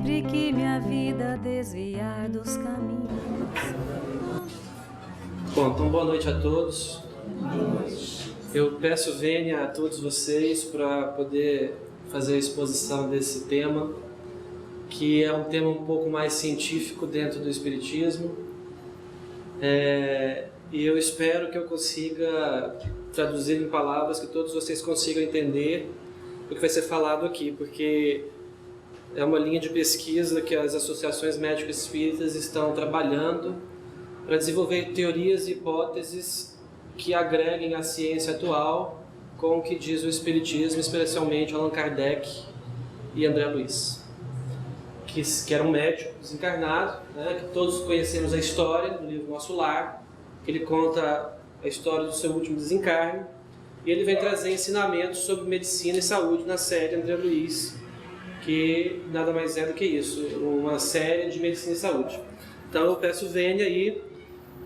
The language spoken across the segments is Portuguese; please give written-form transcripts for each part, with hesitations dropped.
sempre que minha vida desviar dos caminhos. Bom, então boa noite a todos. Eu peço vênia a todos vocês para poder fazer a exposição desse tema, que é um tema um pouco mais científico dentro do Espiritismo. E eu espero que eu consiga traduzir em palavras que todos vocês consigam entender o que vai ser falado aqui, porque é uma linha de pesquisa que as associações médicas espíritas estão trabalhando para desenvolver teorias e hipóteses que agreguem a ciência atual com o que diz o Espiritismo, especialmente Allan Kardec e André Luiz, que eram médicos encarnados, né, que todos conhecemos a história do livro Nosso Lar, que ele conta a história do seu último desencarne, e ele vem trazer ensinamentos sobre medicina e saúde na série André Luiz, que nada mais é do que isso, uma série de medicina e saúde. Então eu peço vênia aí,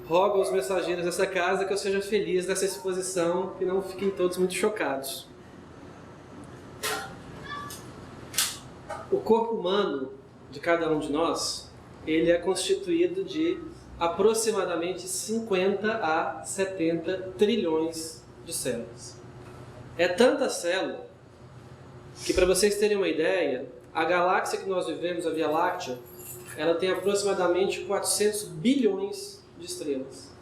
rogo aos mensageiros dessa casa que eu seja feliz nessa exposição, que não fiquem todos muito chocados. O corpo humano de cada um de nós, ele é constituído de aproximadamente 50 a 70 trilhões de células. É tanta célula que, para vocês terem uma ideia, a galáxia que nós vivemos, a Via Láctea, ela tem aproximadamente 400 bilhões de estrelas.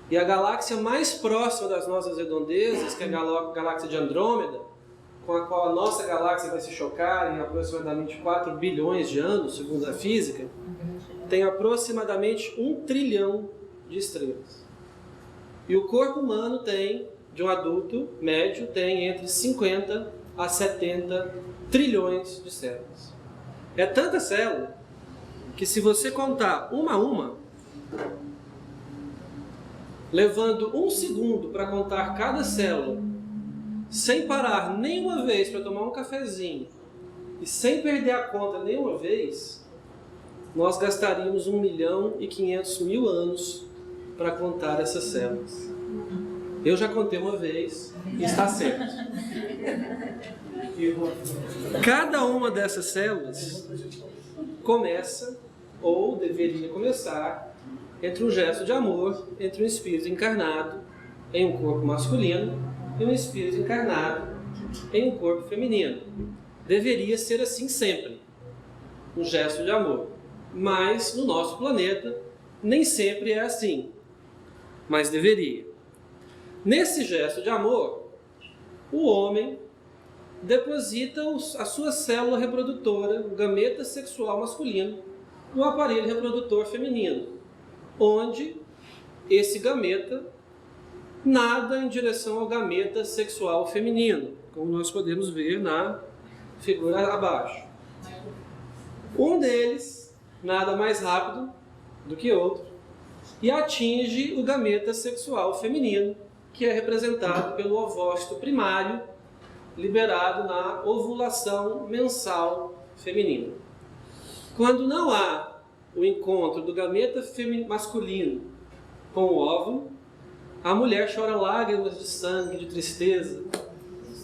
E a galáxia mais próxima das nossas redondezas, que é a galáxia de Andrômeda, com a qual a nossa galáxia vai se chocar em aproximadamente 4 bilhões de anos, segundo a física, tem aproximadamente 1 trilhão de estrelas. E o corpo humano tem, de um adulto médio, tem entre 50 a 70 trilhões de células. É tanta célula que, se você contar uma a uma, levando 1 segundo para contar cada célula, sem parar nenhuma vez para tomar um cafezinho e sem perder a conta nenhuma vez, nós gastaríamos 1.500.000 anos para contar essas células. Eu já contei uma vez e está certo. Cada uma dessas células começa, ou deveria começar, entre um gesto de amor entre um espírito encarnado em um corpo masculino e um espírito encarnado em um corpo feminino. Deveria ser assim sempre, um gesto de amor. Mas no nosso planeta nem sempre é assim, mas deveria. Nesse gesto de amor, o homem deposita a sua célula reprodutora, o gameta sexual masculino, no aparelho reprodutor feminino, onde esse gameta nada em direção ao gameta sexual feminino, como nós podemos ver na figura abaixo. Um deles nada mais rápido do que outro e atinge o gameta sexual feminino, que é representado pelo ovócito primário, liberado na ovulação mensal feminina. Quando não há o encontro do gameta masculino com o óvulo, a mulher chora lágrimas de sangue, de tristeza,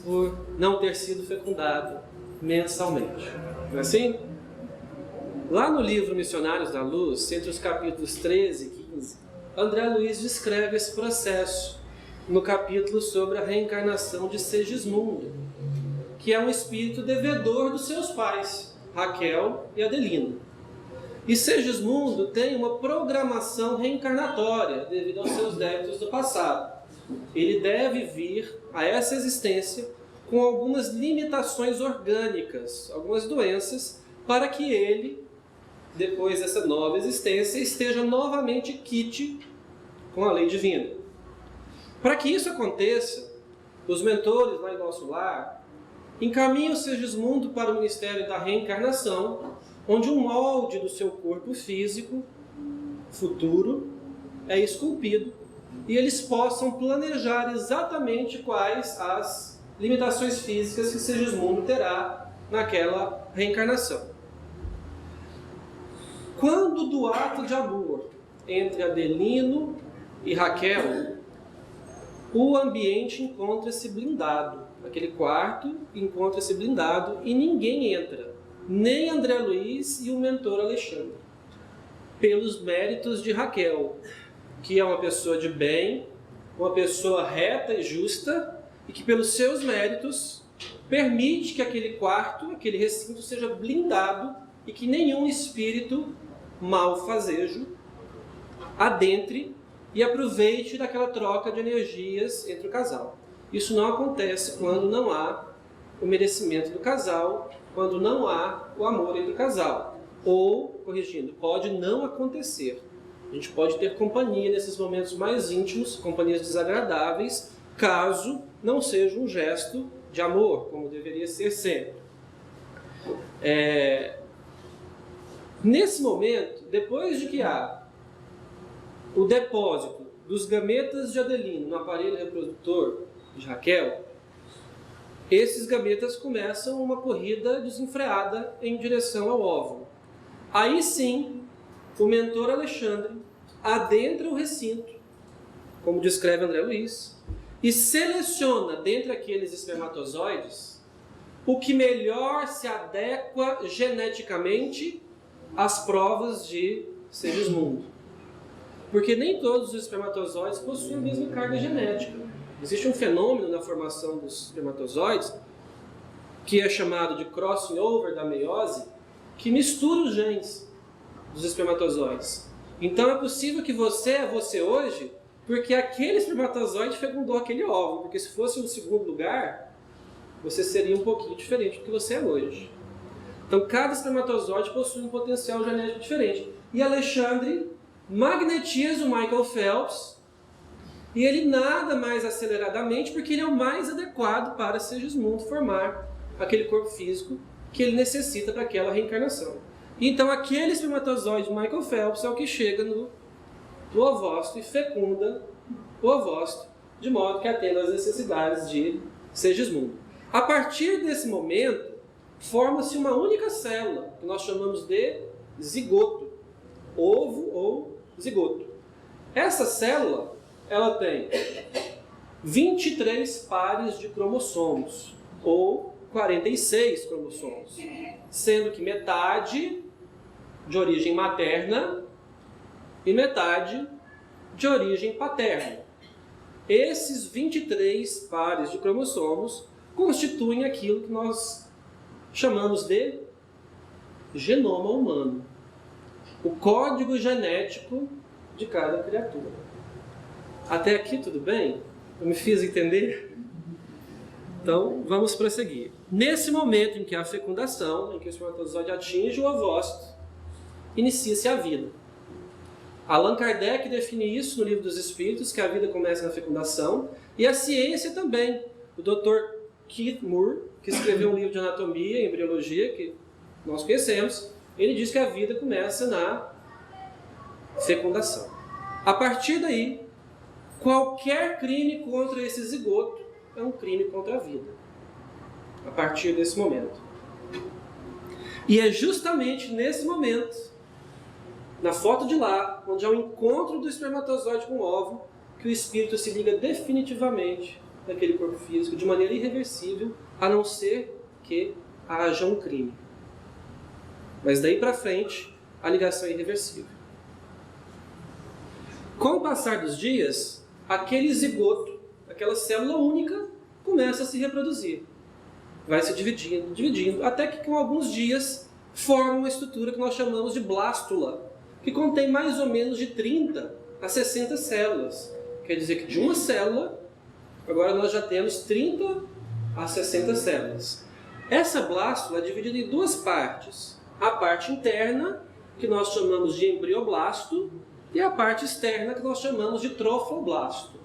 por não ter sido fecundada mensalmente. Não é assim? Lá no livro Missionários da Luz, entre os capítulos 13 e 15, André Luiz descreve esse processo no capítulo sobre a reencarnação de Segismundo, que é um espírito devedor dos seus pais, Raquel e Adelina. E Segismundo tem uma programação reencarnatória devido aos seus débitos do passado. Ele deve vir a essa existência com algumas limitações orgânicas, algumas doenças, para que ele, depois dessa nova existência, esteja novamente quite com a lei divina. Para que isso aconteça, os mentores lá em Nosso Lar encaminham Segismundo para o Ministério da Reencarnação, onde um molde do seu corpo físico futuro é esculpido e eles possam planejar exatamente quais as limitações físicas que Segismundo terá naquela reencarnação. Quando do ato de amor entre Adelino e Raquel, o ambiente encontra-se blindado. Aquele quarto encontra-se blindado e ninguém entra. nem André Luiz e o mentor Alexandre, pelos méritos de Raquel, que é uma pessoa de bem, uma pessoa reta e justa, e que pelos seus méritos permite que aquele quarto, aquele recinto seja blindado e que nenhum espírito malfazejo adentre e aproveite daquela troca de energias entre o casal. Isso não acontece quando não há o merecimento do casal, quando não há o amor entre o casal. Ou, corrigindo, pode não acontecer. A gente pode ter companhia nesses momentos mais íntimos, companhias desagradáveis, caso não seja um gesto de amor, como deveria ser sempre. Nesse momento, depois de que há o depósito dos gametas de Adelino no aparelho reprodutor de Raquel, esses gametas começam uma corrida desenfreada em direção ao óvulo. Aí sim, o mentor Alexandre adentra o recinto, como descreve André Luiz, e seleciona dentre aqueles espermatozoides o que melhor se adequa geneticamente às provas de Segismundo. Porque nem todos os espermatozoides possuem a mesma carga genética. Existe um fenômeno na formação dos espermatozoides que é chamado de crossing over da meiose, que mistura os genes dos espermatozoides. Então é possível que você é você hoje porque aquele espermatozoide fecundou aquele óvulo, porque se fosse um segundo lugar, você seria um pouquinho diferente do que você é hoje. Então cada espermatozoide possui um potencial genético diferente. E Alexandre magnetiza o Michael Phelps e ele nada mais aceleradamente porque ele é o mais adequado para Segismundo formar aquele corpo físico que ele necessita para aquela reencarnação. Então aquele espermatozoide Michael Phelps é o que chega no ovócito e fecunda o ovócito, de modo que atenda às necessidades de Segismundo. A partir desse momento, forma-se uma única célula, que nós chamamos de zigoto, ovo ou zigoto. Essa célula, ela tem 23 pares de cromossomos, ou 46 cromossomos, sendo que metade de origem materna e metade de origem paterna. Esses 23 pares de cromossomos constituem aquilo que nós chamamos de genoma humano, o código genético de cada criatura. Até aqui tudo bem? Eu me fiz entender? Então, vamos prosseguir. Nesse momento em que há a fecundação, em que o espermatozoide atinge o ovócito, inicia-se a vida. Allan Kardec define isso no Livro dos Espíritos, que a vida começa na fecundação, e a ciência também. O Dr. Keith Moore, que escreveu um livro de anatomia e embriologia, que nós conhecemos, ele diz que a vida começa na fecundação. A partir daí, qualquer crime contra esse zigoto é um crime contra a vida. A partir desse momento. E é justamente nesse momento, na foto de lá, onde há o encontro do espermatozoide com o óvulo, que o espírito se liga definitivamente naquele corpo físico, de maneira irreversível, a não ser que haja um crime. Mas daí para frente, a ligação é irreversível. Com o passar dos dias, aquele zigoto, aquela célula única, começa a se reproduzir. Vai se dividindo, até que com alguns dias forma uma estrutura que nós chamamos de blástula, que contém mais ou menos de 30 a 60 células. Quer dizer que de uma célula, agora nós já temos 30 a 60 células. Essa blástula é dividida em duas partes. A parte interna, que nós chamamos de embrioblasto, e a parte externa, que nós chamamos de trofoblasto.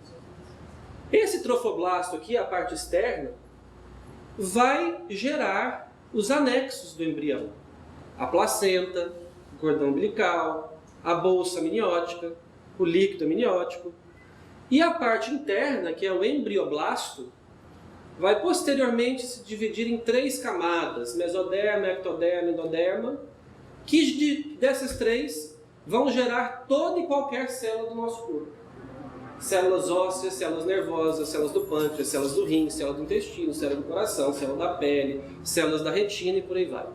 Esse trofoblasto aqui, a parte externa, vai gerar os anexos do embrião. A placenta, o cordão umbilical, a bolsa amniótica, o líquido amniótico. E a parte interna, que é o embrioblasto, vai posteriormente se dividir em 3 camadas, mesoderma, ectoderma e endoderma, que dessas 3 vão gerar toda e qualquer célula do nosso corpo. Células ósseas, células nervosas, células do pâncreas, células do rim, células do intestino, células do coração, células da pele, células da retina e por aí vai.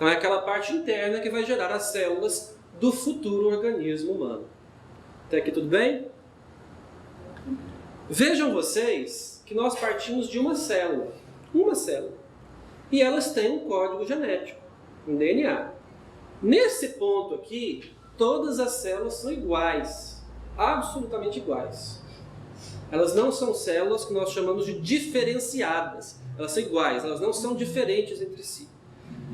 Então é aquela parte interna que vai gerar as células do futuro organismo humano. Até aqui tudo bem? Vejam vocês que nós partimos de uma célula. E elas têm um código genético, um DNA. Nesse ponto aqui, todas as células são iguais, absolutamente iguais. Elas não são células que nós chamamos de diferenciadas. Elas são iguais, elas não são diferentes entre si.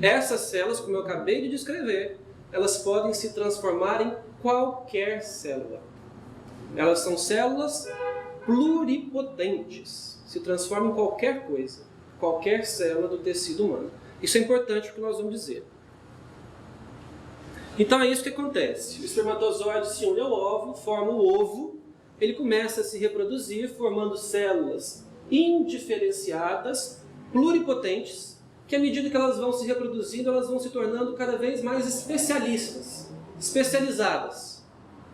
Essas células, como eu acabei de descrever, elas podem se transformar em qualquer célula. Elas são células pluripotentes. Se transformam em qualquer coisa, qualquer célula do tecido humano. Isso é importante porque nós vamos dizer. Então é isso que acontece. O espermatozoide se une ao óvulo, forma o ovo, ele começa a se reproduzir, formando células indiferenciadas, pluripotentes, que à medida que elas vão se reproduzindo, elas vão se tornando cada vez mais especializadas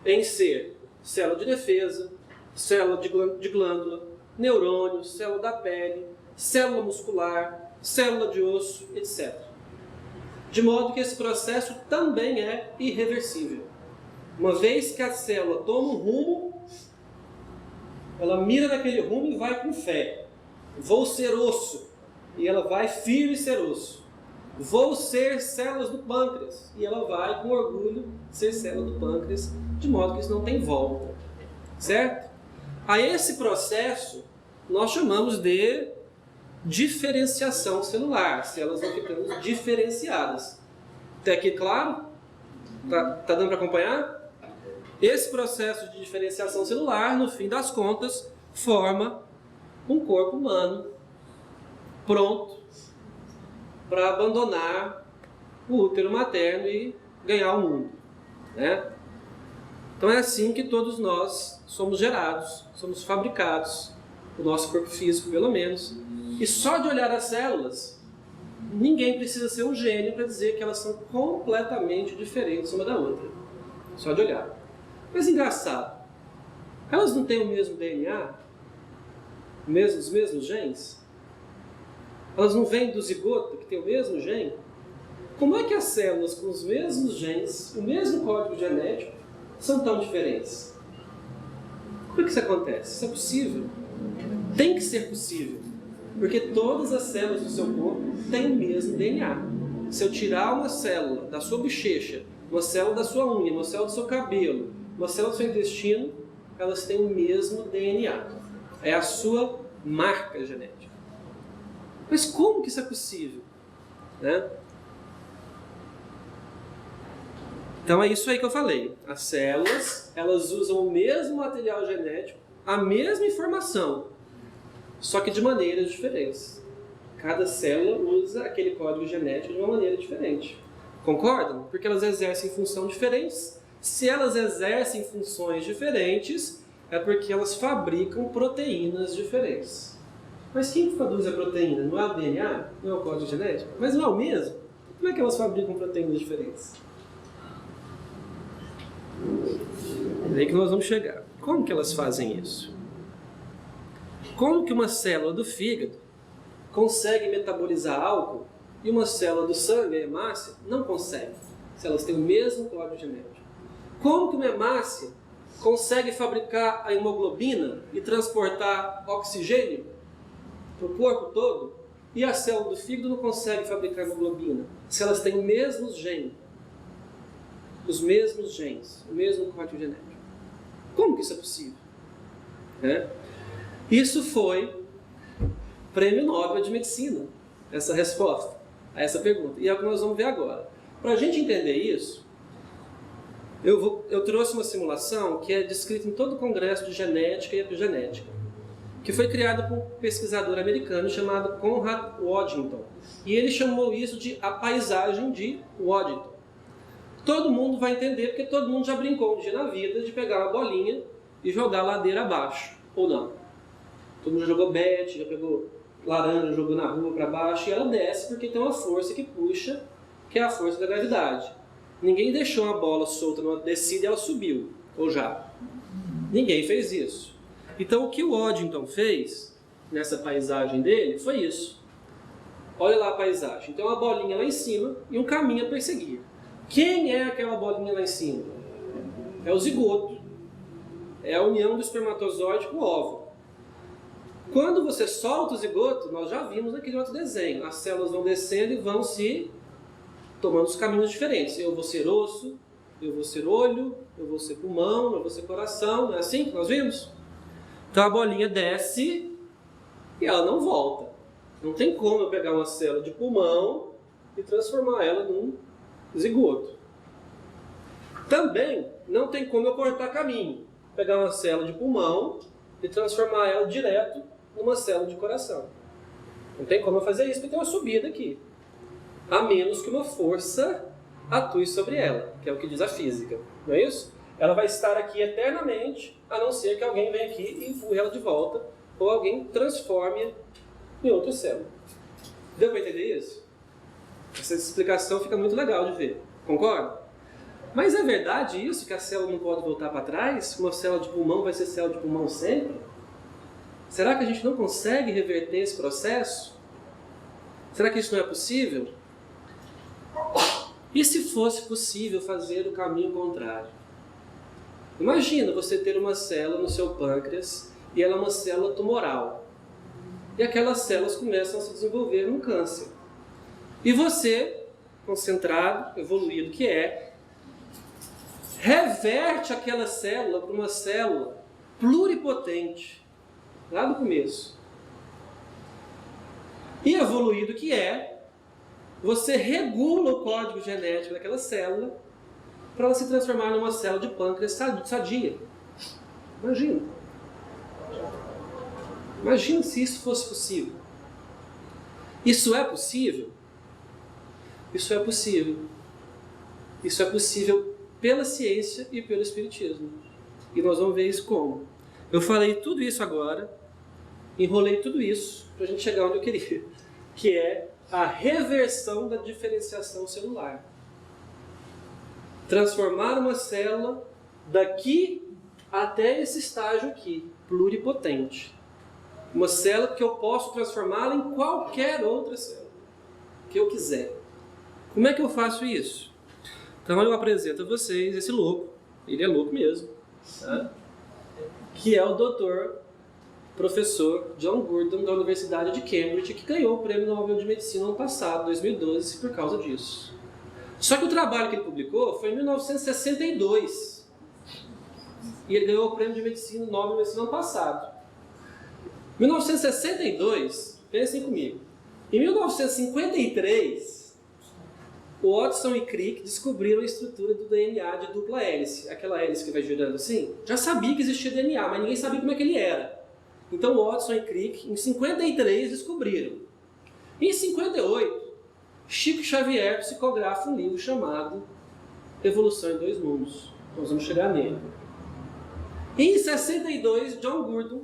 em ser célula de defesa, célula de glândula, neurônio, célula da pele, célula muscular, célula de osso, etc. De modo que esse processo também é irreversível. Uma vez que a célula toma um rumo, ela mira naquele rumo e vai com fé. Vou ser osso, e ela vai firme ser osso. Vou ser células do pâncreas, e ela vai com orgulho ser célula do pâncreas, de modo que isso não tem volta. Certo? A esse processo nós chamamos de diferenciação celular. As células vão ficando diferenciadas. Até aqui claro? Tá dando para acompanhar? Esse processo de diferenciação celular, no fim das contas, forma um corpo humano pronto para abandonar o útero materno e ganhar o mundo, né? Então é assim que todos nós somos gerados, somos fabricados, o nosso corpo físico pelo menos. E só de olhar as células, ninguém precisa ser um gênio para dizer que elas são completamente diferentes uma da outra. Só de olhar. Mas engraçado, elas não têm o mesmo DNA? Os mesmos genes? Elas não vêm do zigoto, que tem o mesmo gene? Como é que as células com os mesmos genes, o mesmo código genético, são tão diferentes? Como é que isso acontece? Isso é possível? Tem que ser possível. Porque todas as células do seu corpo têm o mesmo DNA. Se eu tirar uma célula da sua bochecha, uma célula da sua unha, uma célula do seu cabelo, uma célula do seu intestino, elas têm o mesmo DNA. É a sua marca genética. Mas como que isso é possível? Né? Então é isso aí que eu falei. As células, elas usam o mesmo material genético, a mesma informação, só que de maneiras diferentes. Cada célula usa aquele código genético de uma maneira diferente. Concordam? Porque elas exercem funções diferentes. Se elas exercem funções diferentes, é porque elas fabricam proteínas diferentes. Mas quem produz a proteína? Não é o DNA? Não é o código genético? Mas não é o mesmo? Como é que elas fabricam proteínas diferentes? É aí que nós vamos chegar. Como que elas fazem isso? Como que uma célula do fígado consegue metabolizar álcool e uma célula do sangue, a hemácia, não consegue, se elas têm o mesmo código genético? Como que uma hemácia consegue fabricar a hemoglobina e transportar oxigênio para o corpo todo, e a célula do fígado não consegue fabricar hemoglobina, se elas têm o mesmo gene, os mesmos genes, o mesmo código genético? Como que isso é possível? Isso foi Prêmio Nobel de Medicina, essa resposta a essa pergunta. E é o que nós vamos ver agora. Para a gente entender isso, eu trouxe uma simulação que é descrita em todo o congresso de genética e epigenética, que foi criada por um pesquisador americano chamado Conrad Waddington. E ele chamou isso de a paisagem de Waddington. Todo mundo vai entender, porque todo mundo já brincou um dia na vida de pegar uma bolinha e jogar a ladeira abaixo, ou não. Todo mundo já jogou bete, já pegou laranja, jogou na rua para baixo, e ela desce porque tem uma força que puxa, que é a força da gravidade. Ninguém deixou uma bola solta numa descida e ela subiu, ou já. Ninguém fez isso. Então o que o Waddington fez, nessa paisagem dele, foi isso. Olha lá a paisagem. Tem uma bolinha lá em cima e um caminho a perseguir. Quem é aquela bolinha lá em cima? É o zigoto. É a união do espermatozoide com o óvulo. Quando você solta o zigoto, nós já vimos naquele outro desenho. As células vão descendo e vão se tomando os caminhos diferentes. Eu vou ser osso, eu vou ser olho, eu vou ser pulmão, eu vou ser coração. Não é assim que nós vimos? Então a bolinha desce e ela não volta. Não tem como eu pegar uma célula de pulmão e transformar ela num zigoto. Também não tem como eu cortar caminho. Pegar uma célula de pulmão e transformar ela direto numa célula de coração. Não tem como eu fazer isso porque tem uma subida aqui. A menos que uma força atue sobre ela, que é o que diz a física. Não é isso? Ela vai estar aqui eternamente, a não ser que alguém venha aqui e empurre ela de volta, ou alguém transforme em outra célula. Deu para entender isso? Essa explicação fica muito legal de ver. Concorda? Mas é verdade isso, que a célula não pode voltar para trás? Uma célula de pulmão vai ser célula de pulmão sempre? Será que a gente não consegue reverter esse processo? Será que isso não é possível? E se fosse possível fazer o caminho contrário? Imagina você ter uma célula no seu pâncreas e ela é uma célula tumoral. E aquelas células começam a se desenvolver num câncer. E você, concentrado, evoluído que é, reverte aquela célula para uma célula pluripotente, lá do começo. E evoluído que é, você regula o código genético daquela célula para ela se transformar numa célula de pâncreas sadia. Imagina. Imagina se isso fosse possível. Isso é possível? Isso é possível. Isso é possível pela ciência e pelo espiritismo. E nós vamos ver isso como. Eu falei tudo isso agora, enrolei tudo isso para a gente chegar onde eu queria, que é a reversão da diferenciação celular. Transformar uma célula daqui até esse estágio aqui, pluripotente. Uma célula que eu posso transformá-la em qualquer outra célula que eu quiser. Como é que eu faço isso? Então eu apresento a vocês esse louco, ele é louco mesmo, tá? Que é o doutor, professor John Gurdon da Universidade de Cambridge, que ganhou o Prêmio Nobel de Medicina no ano passado, 2012, por causa disso. Só que o trabalho que ele publicou foi em 1962. E ele ganhou o Prêmio de Medicina Nobel de Medicina no ano passado. 1962, pensem comigo. Em 1953, o Watson e Crick descobriram a estrutura do DNA de dupla hélice. Aquela hélice que vai girando assim. Já sabia que existia DNA, mas ninguém sabia como é que ele era. Então Watson e Crick, em 53, descobriram. Em 58, Chico Xavier psicografa um livro chamado Evolução em Dois Mundos. Nós vamos chegar nele. Em 62, John Gurdon,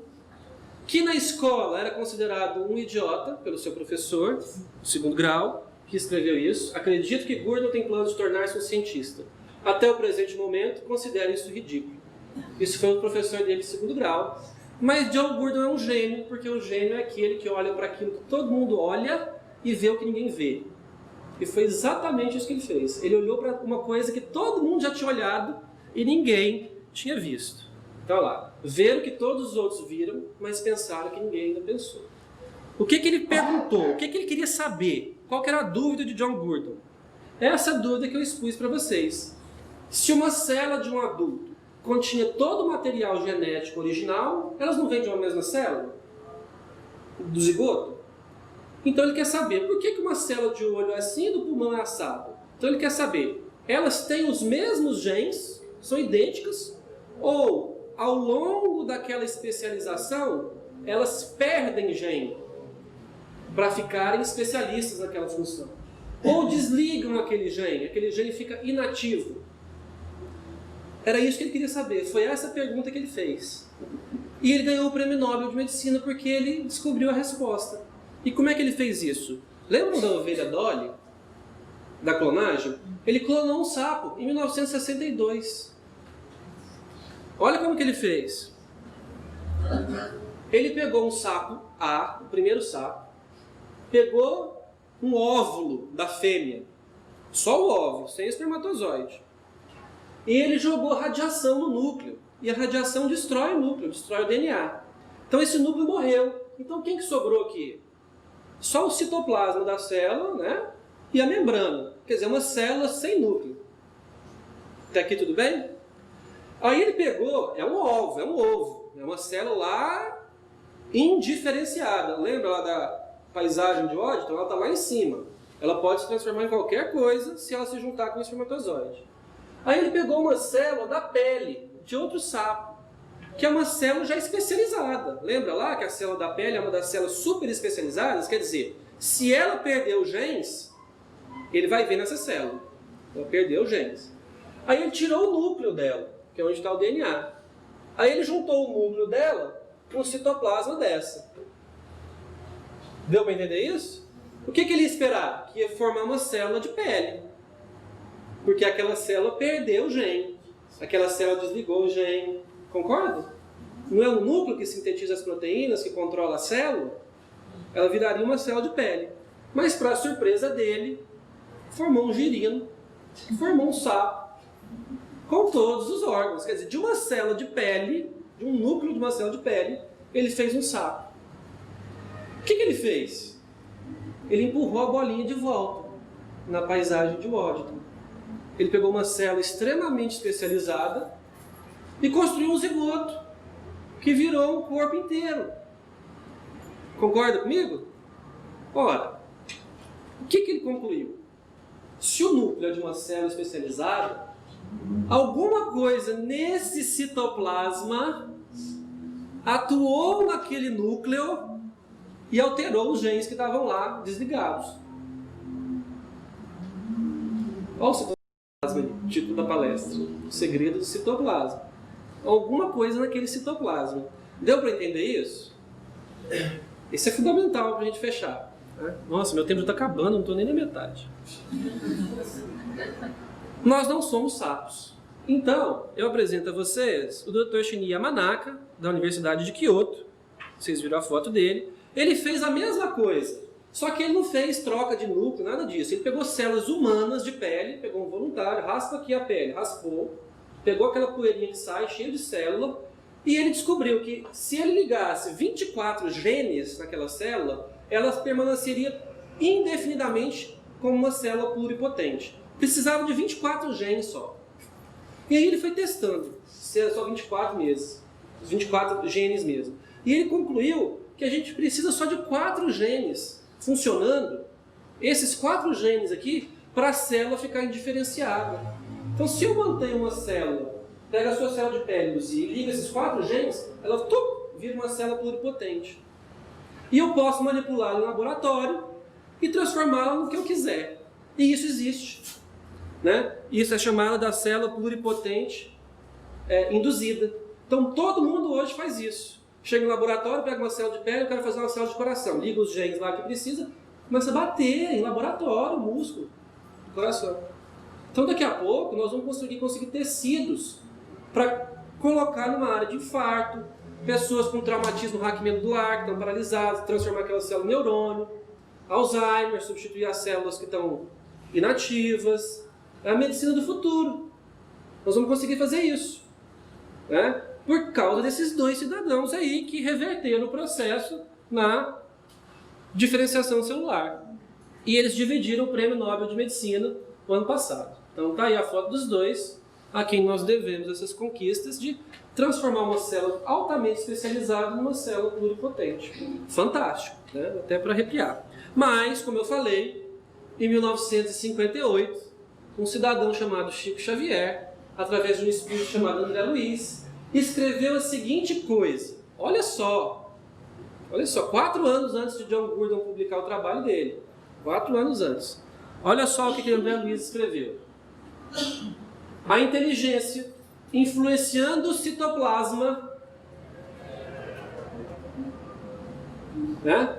que na escola era considerado um idiota pelo seu professor, do segundo grau, que escreveu isso. Acredito que Gurdon tem planos de tornar-se um cientista. Até o presente momento, considero isso ridículo. Isso foi o professor dele de segundo grau. Mas John Gurdon é um gênio, porque o gênio é aquele que olha para aquilo que todo mundo olha e vê o que ninguém vê. E foi exatamente isso que ele fez. Ele olhou para uma coisa que todo mundo já tinha olhado e ninguém tinha visto. Então, olha lá. Ver o que todos os outros viram, mas pensaram que ninguém ainda pensou. O que ele perguntou? O que ele queria saber? Qual que era a dúvida de John Gurdon? Essa dúvida que eu expus para vocês. Se uma célula de um adulto continha todo o material genético original, elas não vêm de uma mesma célula? Do zigoto? Então ele quer saber por que uma célula de olho é assim e do pulmão é assado. Então ele quer saber, elas têm os mesmos genes, são idênticas, ou ao longo daquela especialização, elas perdem gene para ficarem especialistas naquela função. Ou desligam aquele gene fica inativo. Era isso que ele queria saber, foi essa a pergunta que ele fez. E ele ganhou o Prêmio Nobel de Medicina porque ele descobriu a resposta. E como é que ele fez isso? Lembram da ovelha Dolly? Da clonagem? Ele clonou um sapo em 1962. Olha como que ele fez. Ele pegou um sapo A, o primeiro sapo, pegou um óvulo da fêmea. Só o óvulo, sem espermatozoide. E ele jogou radiação no núcleo. E a radiação destrói o núcleo, destrói o DNA. Então esse núcleo morreu. Então quem que sobrou aqui? Só o citoplasma da célula, né? E a membrana. Quer dizer, uma célula sem núcleo. Até aqui tudo bem? Aí ele pegou, é um ovo. É uma célula lá indiferenciada. Lembra lá da paisagem de Waddington? Ela está lá em cima. Ela pode se transformar em qualquer coisa se ela se juntar com o espermatozoide. Aí ele pegou uma célula da pele de outro sapo, que é uma célula já especializada. Lembra lá que a célula da pele é uma das células super especializadas? Quer dizer, se ela perder os genes, ele vai ver nessa célula. Ela perdeu os genes. Aí ele tirou o núcleo dela, que é onde está o DNA. Aí ele juntou o núcleo dela com o citoplasma dessa. Deu para entender isso? O que ele ia esperar? Que ia formar uma célula de pele. Porque aquela célula perdeu o gene. Aquela célula desligou o gene. Concorda? Não é o núcleo que sintetiza as proteínas, que controla a célula? Ela viraria uma célula de pele. Mas, para surpresa dele, formou um girino, que formou um sapo, com todos os órgãos. Quer dizer, de uma célula de pele, de um núcleo de uma célula de pele, ele fez um sapo. O que ele fez? Ele empurrou a bolinha de volta na paisagem de Waddington. Ele pegou uma célula extremamente especializada e construiu um zigoto, que virou um corpo inteiro. Concorda comigo? Ora, o que ele concluiu? Se o núcleo é de uma célula especializada, alguma coisa nesse citoplasma atuou naquele núcleo e alterou os genes que estavam lá desligados. Olha o citoplasma, título da palestra. O segredo do citoplasma. Alguma coisa naquele citoplasma. Deu para entender isso? Isso é fundamental para a gente fechar. Né? Nossa, meu tempo já está acabando, não estou nem na metade. Nós não somos sapos. Então, eu apresento a vocês o Dr. Shinya Yamanaka, da Universidade de Kyoto. Vocês viram a foto dele. Ele fez a mesma coisa, só que ele não fez troca de núcleo, nada disso. Ele pegou células humanas de pele, pegou um voluntário, raspa aqui a pele, raspou, pegou aquela poeirinha que sai, cheia de célula, e ele descobriu que se ele ligasse 24 genes naquela célula, ela permaneceria indefinidamente como uma célula pluripotente. Precisava de 24 genes só. E aí ele foi testando, se era só 24 meses, os 24 genes mesmo. E ele concluiu que a gente precisa só de 4 genes funcionando, esses 4 genes aqui, para a célula ficar indiferenciada. Então, se eu mantenho uma célula, pega a sua célula de pele e liga esses 4 genes, ela vira uma célula pluripotente. E eu posso manipulá-la no laboratório e transformá-la no que eu quiser. E isso existe. Né? Isso é chamado da célula pluripotente induzida. Então, todo mundo hoje faz isso. Chega no laboratório, pega uma célula de pele, eu quero fazer uma célula de coração. Liga os genes lá que precisa, começa a bater em laboratório, músculo, coração. Então daqui a pouco nós vamos conseguir tecidos para colocar numa área de infarto, pessoas com traumatismo raquimedular, que estão paralisadas, transformar aquela célula em neurônio, Alzheimer, substituir as células que estão inativas. É a medicina do futuro. Nós vamos conseguir fazer isso. Né? Por causa desses 2 cidadãos aí que reverteram o processo na diferenciação celular. E eles dividiram o Prêmio Nobel de Medicina no ano passado. Então está aí a foto dos 2, a quem nós devemos essas conquistas de transformar uma célula altamente especializada numa célula pluripotente. Fantástico, né? Até para arrepiar. Mas, como eu falei, em 1958, um cidadão chamado Chico Xavier, através de um espírito chamado André Luiz, escreveu a seguinte coisa. Olha só, 4 anos antes de John Gurdon publicar o trabalho dele. 4 anos antes. Olha só o que André Luiz escreveu. A inteligência influenciando o citoplasma, né?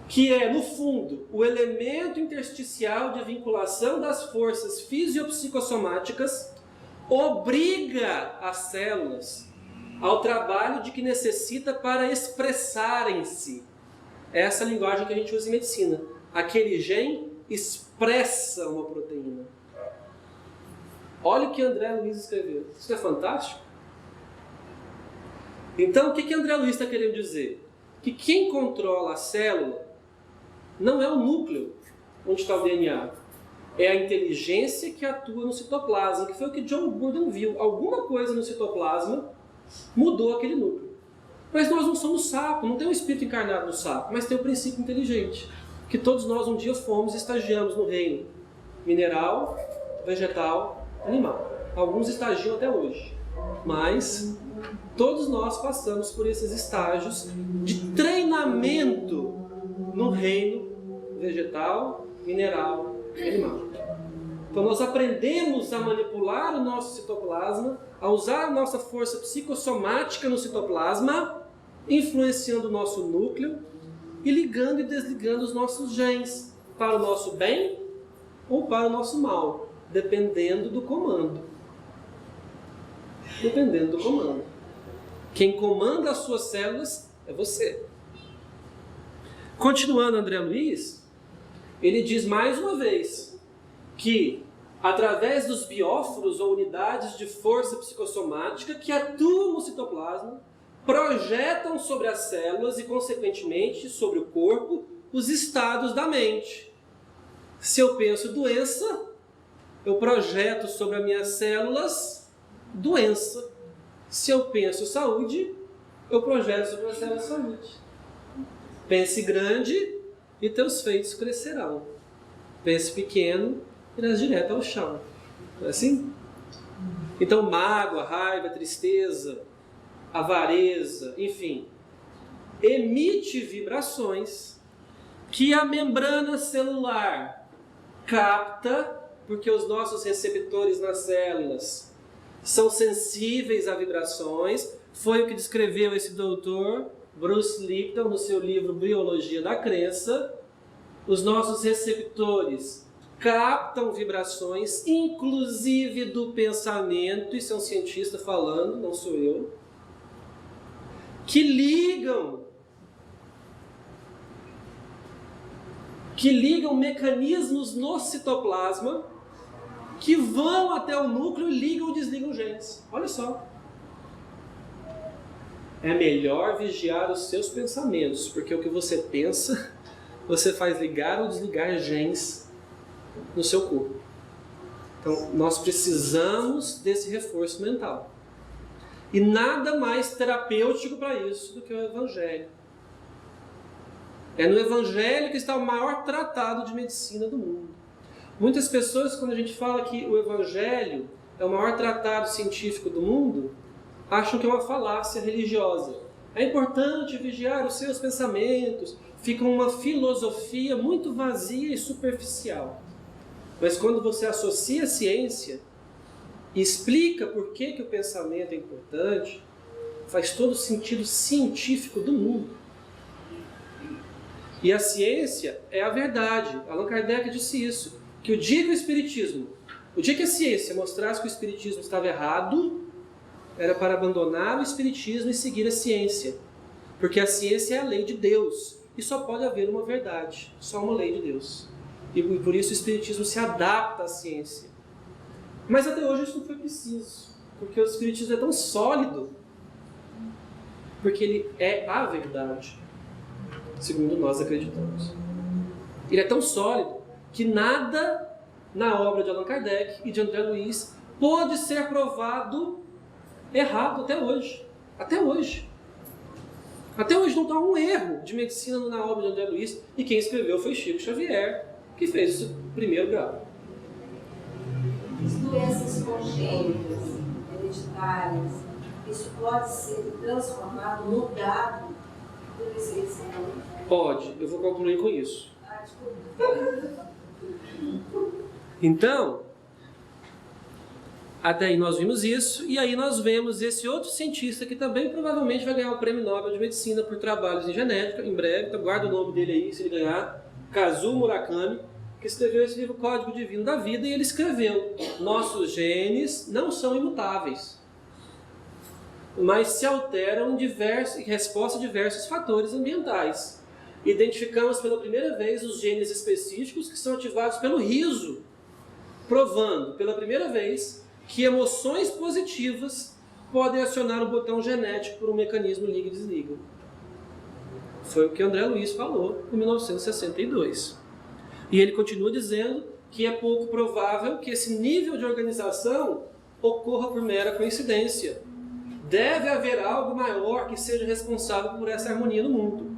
Que é, no fundo, o elemento intersticial de vinculação das forças fisiopsicossomáticas, obriga as células ao trabalho de que necessita para expressarem-se. Essa é a linguagem que a gente usa em medicina. aquele gene expressa uma proteína. Olha o que André Luiz escreveu. Isso não é fantástico? Então, o que André Luiz está querendo dizer? Que quem controla a célula não é o núcleo onde está o DNA. É a inteligência que atua no citoplasma, que foi o que John Gurdon viu. Alguma coisa no citoplasma mudou aquele núcleo. Mas nós não somos sapo, não tem um espírito encarnado no sapo, mas tem o princípio inteligente, que todos nós um dia fomos e estagiamos no reino mineral, vegetal, animal. Alguns estagiam até hoje, mas todos nós passamos por esses estágios de treinamento no reino vegetal, mineral e animal. Então nós aprendemos a manipular o nosso citoplasma, a usar a nossa força psicossomática no citoplasma, influenciando o nosso núcleo e ligando e desligando os nossos genes para o nosso bem ou para o nosso mal, dependendo do comando. Dependendo do comando. Quem comanda as suas células é você. Continuando, André Luiz, ele diz mais uma vez que através dos bióforos ou unidades de força psicossomática que atuam no citoplasma, projetam sobre as células e, consequentemente, sobre o corpo, os estados da mente. Se eu penso doença, eu projeto sobre as minhas células doença. Se eu penso saúde, eu projeto sobre as células saúde. Pense grande e teus feitos crescerão. Pense pequeno, irás direto ao chão. Não é assim? Então, mágoa, raiva, tristeza, avareza, enfim, emite vibrações que a membrana celular capta, porque os nossos receptores nas células são sensíveis a vibrações. Foi o que descreveu esse doutor Bruce Lipton no seu livro Biologia da Crença. Os nossos receptores captam vibrações, inclusive do pensamento, isso é um cientista falando, não sou eu, que ligam mecanismos no citoplasma que vão até o núcleo e ligam e desligam genes. Olha só. É melhor vigiar os seus pensamentos, porque o que você pensa, você faz ligar ou desligar genes no seu corpo. Então, nós precisamos desse reforço mental. E nada mais terapêutico para isso do que o Evangelho. É no Evangelho que está o maior tratado de medicina do mundo. Muitas pessoas, quando a gente fala que o Evangelho é o maior tratado científico do mundo, acham que é uma falácia religiosa. É importante vigiar os seus pensamentos. Fica uma filosofia muito vazia e superficial. Mas quando você associa a ciência e explica por que o pensamento é importante, faz todo o sentido científico do mundo. E a ciência é a verdade. Allan Kardec disse isso, que o dia que a ciência mostrasse que o espiritismo estava errado, era para abandonar o espiritismo e seguir a ciência. Porque a ciência é a lei de Deus. E só pode haver uma verdade, só uma lei de Deus. E por isso o espiritismo se adapta à ciência. Mas até hoje isso não foi preciso. Porque o espiritismo é tão sólido. Porque ele é a verdade, segundo nós acreditamos. Ele é tão sólido que nada na obra de Allan Kardec e de André Luiz pode ser provado errado até hoje. Até hoje. Até hoje não está um erro de medicina na obra de André Luiz, e quem escreveu foi Chico Xavier, que fez o primeiro grau. As doenças congênitas, hereditárias, isso pode ser transformado, mudado por essência? Pode, eu vou concluir com isso. Então, até aí nós vimos isso, e aí nós vemos esse outro cientista que também provavelmente vai ganhar o Prêmio Nobel de Medicina por trabalhos em genética, em breve, então guarda o nome dele aí, se ele ganhar, Kazuo Murakami, que escreveu esse livro Código Divino da Vida, e ele escreveu: nossos genes não são imutáveis, mas se alteram em resposta a diversos fatores ambientais. Identificamos pela primeira vez os genes específicos que são ativados pelo riso, provando pela primeira vez que emoções positivas podem acionar o botão genético por um mecanismo liga e desliga. Foi o que André Luiz falou em 1962. E ele continua dizendo que é pouco provável que esse nível de organização ocorra por mera coincidência. Deve haver algo maior que seja responsável por essa harmonia no mundo.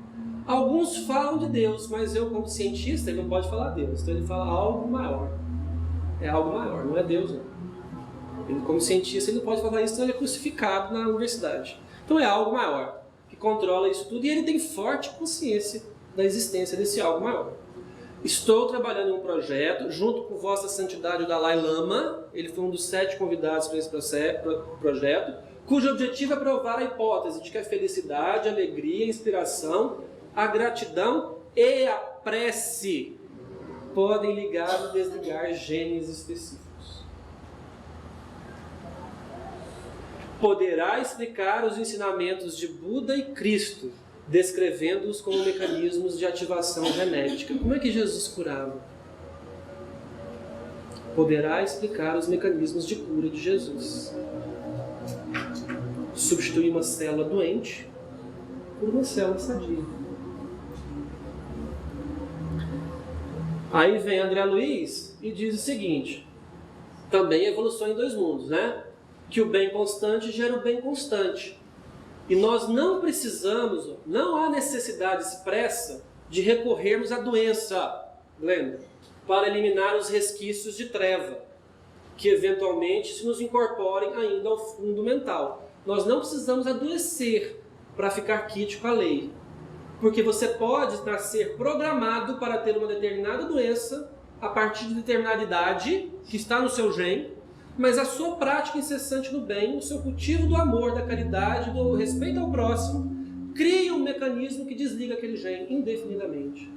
Alguns falam de Deus, mas eu, como cientista, ele não pode falar Deus. Então ele fala algo maior. É algo maior, não é Deus, não. Ele, como cientista, ele não pode falar isso, senão ele é crucificado na universidade. Então é algo maior, que controla isso tudo, e ele tem forte consciência da existência desse algo maior. Estou trabalhando em um projeto, junto com Vossa Santidade o Dalai Lama, ele foi um dos 7 convidados para esse projeto, cujo objetivo é provar a hipótese de que a felicidade, a alegria, a inspiração, a gratidão e a prece podem ligar ou desligar genes específicos. Poderá explicar os ensinamentos de Buda e Cristo, descrevendo-os como mecanismos de ativação genética. Como é que Jesus curava? Poderá explicar os mecanismos de cura de Jesus. Substituir uma célula doente por uma célula sadia. Aí vem André Luiz e diz o seguinte, também evolução em 2 mundos, né? Que o bem constante gera o bem constante. E nós não precisamos, não há necessidade expressa de recorrermos à doença, lembra? Para eliminar os resquícios de treva, que eventualmente se nos incorporem ainda ao fundo mental. Nós não precisamos adoecer para ficar quite com a lei. Porque você pode nascer programado para ter uma determinada doença a partir de determinada idade, que está no seu gene, mas a sua prática incessante no bem, o seu cultivo do amor, da caridade, do respeito ao próximo, cria um mecanismo que desliga aquele gene indefinidamente.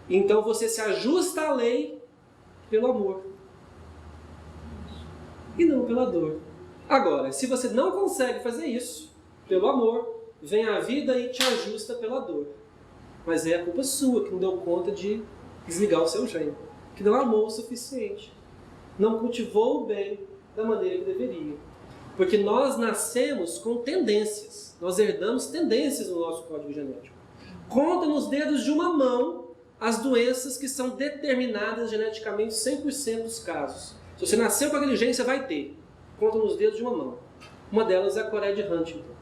Então você se ajusta à lei pelo amor e não pela dor. Agora, se você não consegue fazer isso pelo amor, vem a vida e te ajusta pela dor. Mas é a culpa sua que não deu conta de desligar o seu gene, que não amou o suficiente. Não cultivou o bem da maneira que deveria. Porque nós nascemos com tendências. Nós herdamos tendências no nosso código genético. Conta nos dedos de uma mão as doenças que são determinadas geneticamente 100% dos casos. Se você nasceu com aquele gene, você vai ter. Conta nos dedos de uma mão. Uma delas é a Coreia de Huntington.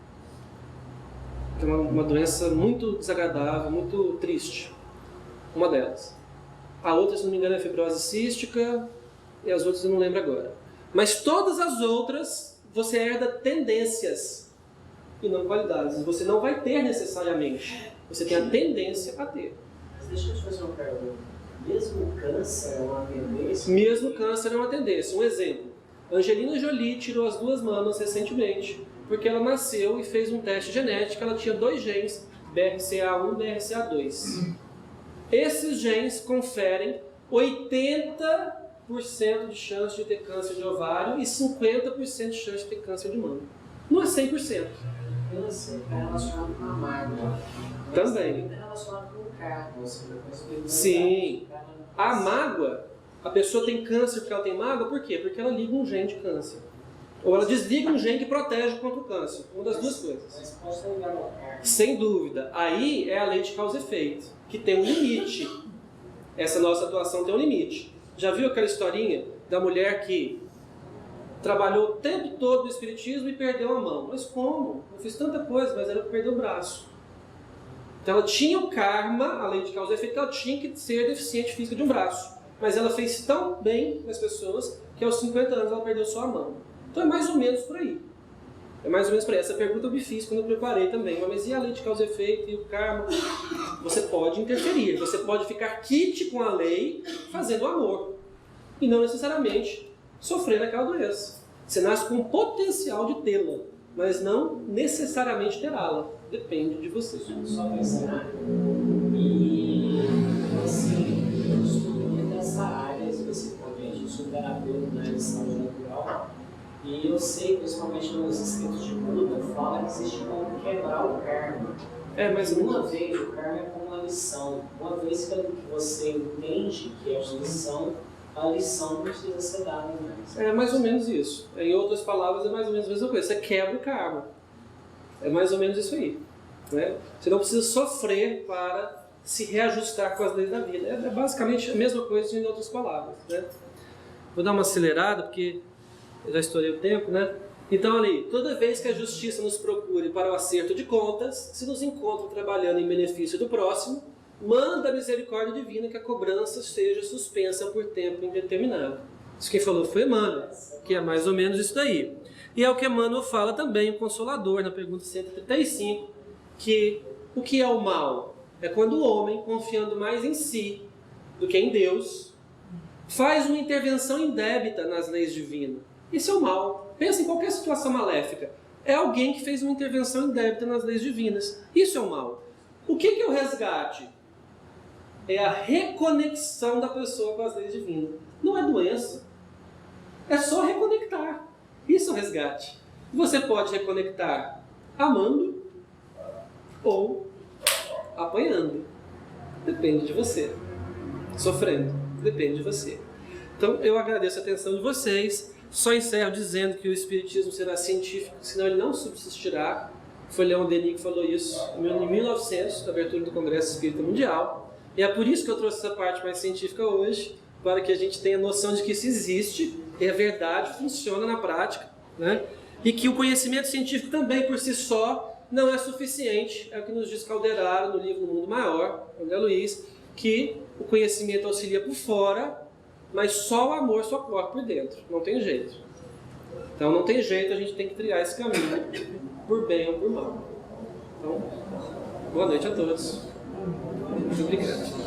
Que é uma doença muito desagradável, muito triste. Uma delas. A outra, se não me engano, é a fibrose cística, e as outras eu não lembro agora. Mas todas as outras, você herda tendências e não qualidades. Você não vai ter necessariamente. Você tem a tendência a ter. Mas deixa eu te fazer uma pergunta. Mesmo câncer é uma tendência? Mesmo câncer é uma tendência. Um exemplo. Angelina Jolie tirou as 2 mamas recentemente, porque ela nasceu e fez um teste genético. Ela tinha 2 genes, BRCA1 e BRCA2. Esses genes conferem 80% de chance de ter câncer de ovário e 50% de chance de ter câncer de mama. Não é 100%. Câncer está relacionado com a mágoa. Também. Está relacionado com o carro. Sim. A mágoa, a pessoa tem câncer porque ela tem mágoa, por quê? Porque ela liga um gene de câncer. Ou ela desliga um gene que protege contra o câncer. Uma das duas coisas. Mas pode estar ligado ao carro. Sem dúvida. Aí é a lei de causa e efeito, que tem um limite. Essa nossa atuação tem um limite. Já viu aquela historinha da mulher que trabalhou o tempo todo no espiritismo e perdeu a mão? Mas como? Eu fiz tanta coisa, mas ela perdeu o braço. Então ela tinha o karma, a lei de causa e efeito, que ela tinha que ser deficiente física de um braço. Mas ela fez tão bem nas pessoas que aos 50 anos ela perdeu só a mão. Então é mais ou menos por aí. É mais ou menos por aí. Essa pergunta eu me fiz quando eu preparei também. Mas e a lei de causa e efeito e o karma? Você pode interferir. Você pode ficar quite com a lei fazendo amor. E não necessariamente sofrendo aquela doença. Você nasce com o potencial de tê-la, mas não necessariamente terá-la. Depende de você. Só pensar. E assim, eu estudo nessa área especificamente, eu sou terapeuta na área de saúde natural. E eu sei, principalmente nos escritos de Buda, fala que existe como quebrar o karma. Mas uma vez o karma é como uma lição. Uma vez que você entende que é uma lição, a lição não precisa ser dada mais. É mais ou menos isso. Em outras palavras, é mais ou menos a mesma coisa. Você quebra o karma. É mais ou menos isso aí. Né? Você não precisa sofrer para se reajustar com as leis da vida. É basicamente a mesma coisa em outras palavras. Né? Vou dar uma acelerada, porque eu já estourei o tempo, né? Então ali, toda vez que a justiça nos procure para o acerto de contas, se nos encontra trabalhando em benefício do próximo, manda a misericórdia divina que a cobrança seja suspensa por tempo indeterminado. Isso quem falou foi Emmanuel, que é mais ou menos isso daí. E é o que Emmanuel fala também, o Consolador, na pergunta 135, que o que é o mal? É quando o homem, confiando mais em si do que em Deus, faz uma intervenção indébita nas leis divinas. Isso é o mal. Pensa em qualquer situação maléfica. É alguém que fez uma intervenção indébita nas leis divinas. Isso é o mal. O que é o resgate? É a reconexão da pessoa com as leis divinas. Não é doença. É só reconectar. Isso é o resgate. Você pode reconectar amando ou apanhando. Depende de você. Sofrendo. Depende de você. Então, eu agradeço a atenção de vocês. Só encerro dizendo que o Espiritismo será científico, senão ele não subsistirá. Foi Leon Denis que falou isso em 1900, na abertura do Congresso Espírita Mundial. E é por isso que eu trouxe essa parte mais científica hoje, para que a gente tenha noção de que isso existe, é verdade, funciona na prática, né? E que o conhecimento científico também, por si só, não é suficiente. É o que nos diz Calderaro no livro O Mundo Maior, André Luiz, que o conhecimento auxilia por fora, mas só o amor socorre por dentro. Não tem jeito. Então não tem jeito, a gente tem que trilhar esse caminho, por bem ou por mal. Então, boa noite a todos. Muito obrigado.